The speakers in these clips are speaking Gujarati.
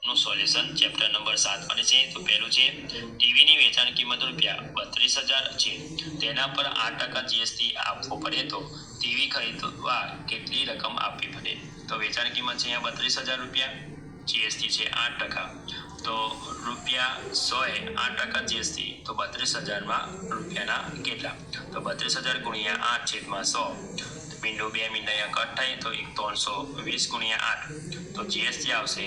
નું સોલ્યુશન ચેપ્ટર નંબર 7 માટે છે। તો પહેલું છે ટીવીની વેચાણ કિંમત ₹32,000 છે, તેના પર 8% જીએસટી આપવો પડે તો ટીવી ખરીદવા કેટલી રકમ આપવી પડે? તો વેચાણ કિંમત છે અહીંયા ₹32,000, જીએસટી છે 8%, તો ₹100 એ 8% જીએસટી, તો 32,000 માં રૂપિયાના કેટલા? તો 32,000 ગુણ્યા 8/100, મીંડો 2 મીંડા અહીંયા કટ થાય તો 320 ગુણ્યા 8, તો જીએસટી આવશે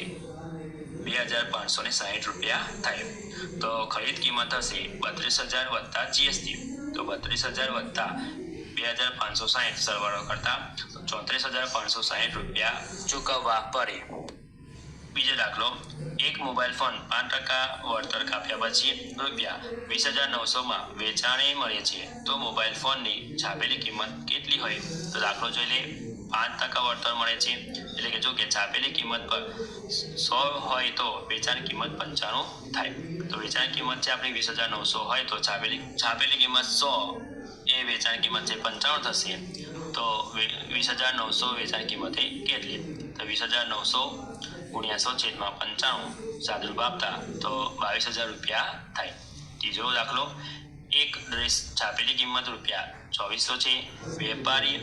₹2,560 થાય। તો ખરીદ કિંમત હશે 32,000 વત્તા જીએસટી, તો 32,000 વત્તા 2,560 સરવાળો કરતા ₹34,560 ચૂકવવા પડે। બીજો દાખલો, એક મોબાઈલ ફોન 5% વળતર કાપ્યા પછી ₹20,900 માં વેચાણે મળે છે, તો મોબાઈલ ફોનની છાપેલી કિંમત કેટલી હોય? તો દાખલો જોઈ લે। 5% વળતર મળે છે, એટલે કે જો કે છાપેલી કિંમત પર 100 હોય તો વેચાણ કિંમત 95 થાય। તો વેચાણ કિંમત છે આપણી 20,900 હોય તો છાપેલી કિંમત 100 એ વેચાણ કિંમત છે 95 થશે, તો 20,900 વેચાણ કિંમતે કેટલી? તો 20,900 ગુણ્યા 100/95 સાદુરૂપ આપતા તો ₹22,000 થાય। ત્રીજો દાખલો, એક ડ્રેસ છાપેલી કિંમત ₹2400 છે, વેપારી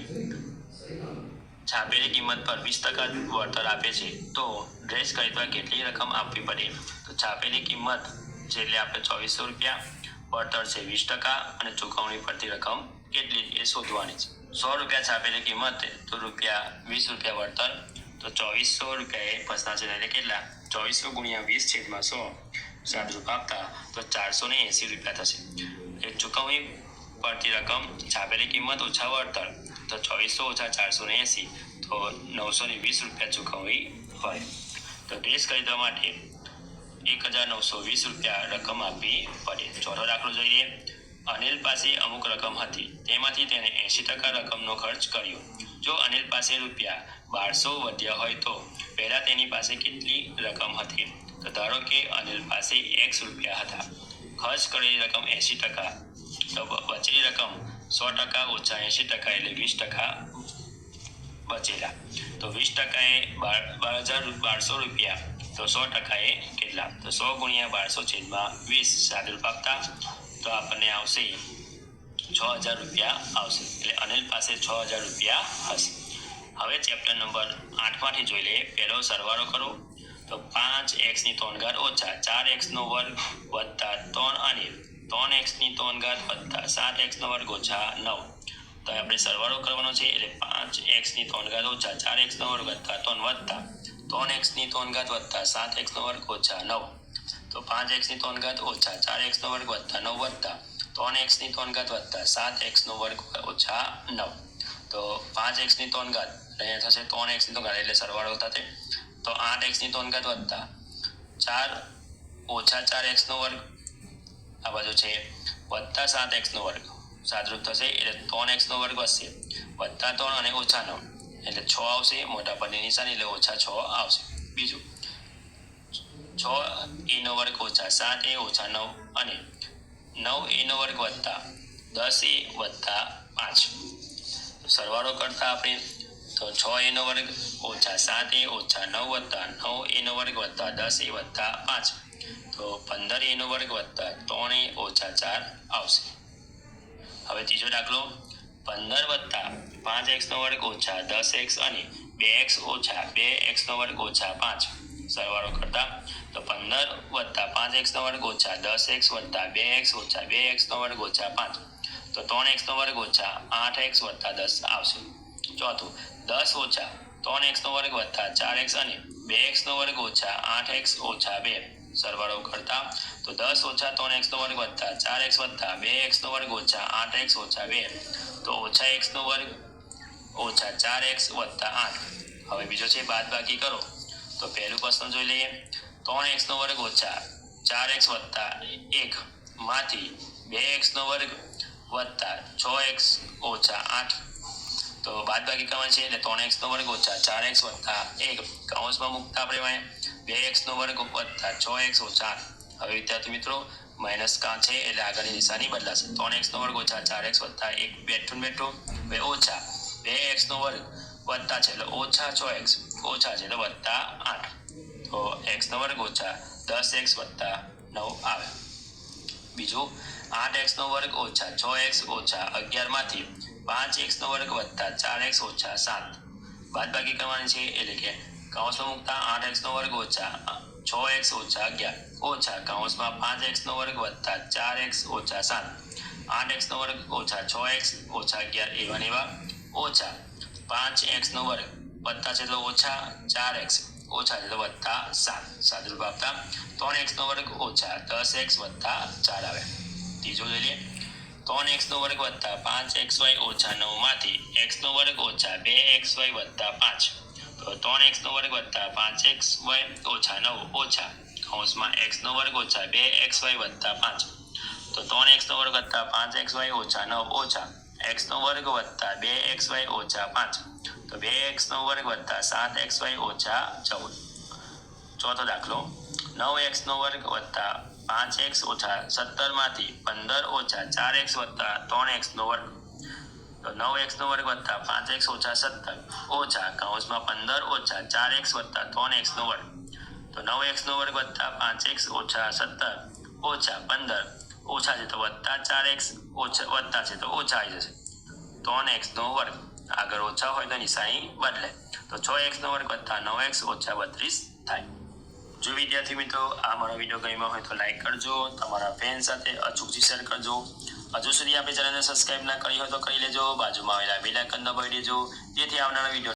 છાપેલી કિંમત પર 20% વળતર આપે છે, તો ડ્રેસ ખરીદવા કેટલી રકમ આપવી પડે? તો છાપેલી કિંમત છે એટલે આપણે ₹2400, વળતર છે 20% અને ચૂકવણી પડતી રકમ કેટલી એ શોધવાની છે। ₹100 છાપેલી કિંમત તો ₹20 વળતર, તો ₹2400 એ પછના છે એટલે કેટલા? 2400 ગુણ્યા 20/100 સાદુરૂપ આપતા તો ₹480 થશે। એ ચૂકવણી પડતી રકમ છાપેલી કિંમત ઓછા વળતર, તો 2400 ઓછા 480 તો ₹920 ચૂકવણી હોય। તો ડ્રેસ ખરીદવા માટે ₹1,920 રકમ આપવી પડે। ચોથો દાખલો જોઈએ, અનિલ પાસે અમુક રકમ હતી, તેમાંથી તેને 80% રકમનો ખર્ચ કર્યો। જો અનિલ પાસે ₹1200 વધ્યા હોય તો પહેલા તેની પાસે કેટલી રકમ હતી? તો ધારો કે અનિલ પાસે X રૂપિયા હતા, ખર્ચ કરેલી રકમ 80%, તો બચેલી રકમ 100% ઓછા 80% એટલે 20% બચેલા, તો 20% એ ₹12,200, તો 100% એ કેટલા? તો 100 ગુણ્યા 1200/20 સાદુરૂપ આપતા તો આપણને આવશે ₹6,000 આવશે, એટલે અનિલ પાસે ₹6,000 હશે। હવે ચેપ્ટર નંબર 8 માંથી જોઈ લઈએ। પહેલો સરવાળો કરો, તો 5x² ઓછા 4x² વત્તા 3 અને 3x² વત્તા 7x² ઓછા 9, તો આપણે સરવાળો કરવાનો છે એટલે 5x² ઓછા 4x² વત્તા 3 વત્તા 3x² વત્તા 7x² ઓછા 9, તો 5x² ઓછા 4x² વત્તા 9 વત્તા 3x² વત્તા 7x² ઓછા 9, તો 5x² અહીંયા થશે 3x² એટલે સરવાળો થશે તો 8x² વત્તા 4 ઓછા 4x², આ બાજુ છે વત્તા 7x² સાદુરૂપ થશે એટલે 3x² વધશે, વત્તા 3 અને ઓછા 9 એટલે 6 આવશે, મોટા પદની નિશાની એટલે ઓછા 6 આવશે। બીજું 6a² ઓછા 7a ઓછા 9 અને 9a² વત્તા 10a વત્તા 5, સરવાળો કરતા આપણે તો 6a² ઓછા 7a ઓછા 9 વત્તા 9a² વત્તા 10a વત્તા 5, તો 15a² વત્તા 3a ઓછા 4 આવશે। હવે ત્રીજો દાખલો, 15 વત્તા 5x² ઓછા 10x અને 2x ઓછા 2x² ઓછા 5, સરવાળો કરતા તો 15 વત્તા 5x² ઓછા 10x વત્તા 2x ઓછા 2x² ઓછા 5, તો 3x² ઓછા 8x વત્તા 10 આવશે। ચોથું, 10 ઓછા 3x² વત્તા 4x અને 2x² ઓછા 8x ઓછા 2, સરવાળો કરતા તો 10 ઓછા 3x² વત્તા 4x વત્તા 2x² ઓછા 8x ઓછા 2, તો ઓછા x² ઓછા 4x વત્તા 8। હવે બીજો છે બાદબાકી કરો, તો પહેલું પ્રશ્ન જોઈ લઈએ। 3x² ઓછા 4x વત્તા 1 માંથી 2x² વત્તા 6x ઓછા 8, તો બાદબાકી કરવાની છે એટલે 3x² ઓછા 4x વત્તા 1 કૌંસમાં મૂકતા આપણે 2x² વત્તા 6x ઓછા 8। હવે વિદ્યાર્થી મિત્રો માઇનસ કાં છે એટલે આગળની નિશાની બદલાશે, 3x² ઓછા 4x વત્તા 1 બેઠું હવે ઓછા 2x² વત્તા છે એટલે ઓછા 6x ઓછા છે એટલે વત્તા 8, તો x 8x નો વર્ગ ઓછા 10x વત્તા 9 આવે. બીજું 8x નો વર્ગ ઓછા 6x ઓછા 11 માંથી 5x નો વર્ગ વત્તા 4x ઓછા 7 બાદબાકી કરવાની છે. એટલે કે કૌંસમાં મૂકતા 8x નો વર્ગ ઓછા 6x ઓછા 11 ઓછા કૌંસમાં 5x નો વર્ગ વત્તા 4x ઓછા 7 8x નો વર્ગ ઓછા 6x ઓછા 11 એવા ને એવા ઓછા 5x નો વર્ગ વત્તા છે તો ઓછા 4x ઓછા છે તો વત્તા 7 સાદુરૂપ આપતા 3x નો વર્ગ ઓછા 10x વત્તા 4 આવે. ત્રીજો જોઈ લઈએ. 3x નો વર્ગ વત્તા 5xy ઓછા 9 માંથી x નો વર્ગ ઓછા 2xy વત્તા 5 તો 3x નો વર્ગ વત્તા 5xy ઓછા 9 ઓછા કૌંસમાં x નો વર્ગ ઓછા 2xy વત્તા 5 તો 3x નો વર્ગ વત્તા 5xy ઓછા 9 ઓછા x નો વર્ગ વત્તા 2xy ઓછા 5 તો 2x નો વર્ગ વત્તા 7xy ઓછા 14. ચોથો દાખલો 9x નો વર્ગ વત્તા 5x ઓછા 17 માંથી 15 ઓછા 4x વત્તા 3x નો વર્ગ તો 9x નો વર્ગ વત્તા 5x ઓછા 17 ઓછા કૌંસમાં 15 ઓછા 4x વત્તા 3x નો વર્ગ તો 9x નો વર્ગ વત્તા 5x ઓછા 17 ઓછા 15 ઓછા છે તો વત્તા 4x ઓછા વત્તા છે તો ઓછા આવી જશે 3x નો વર્ગ આગળ ઓછા હોય તો નિશાની બદલે તો 6x નો વર્ગ વત્તા 9x ઓછા 32 થાય. જો વિદ્યાર્થી મિત્રો આ મારો વિડીયો ગમ્યો હોય તો લાઈક કરજો, તમારા ફ્રેન્ડ સાથે અચૂકથી શેર કરજો. હજુ સુધી આપણે ચેનલને સબસ્ક્રાઇબ ના કરી હોય તો કરી લેજો. બાજુમાં આવેલા બેલ આઇકન દબાવી દેજો જેથી આવનારા વિડીયો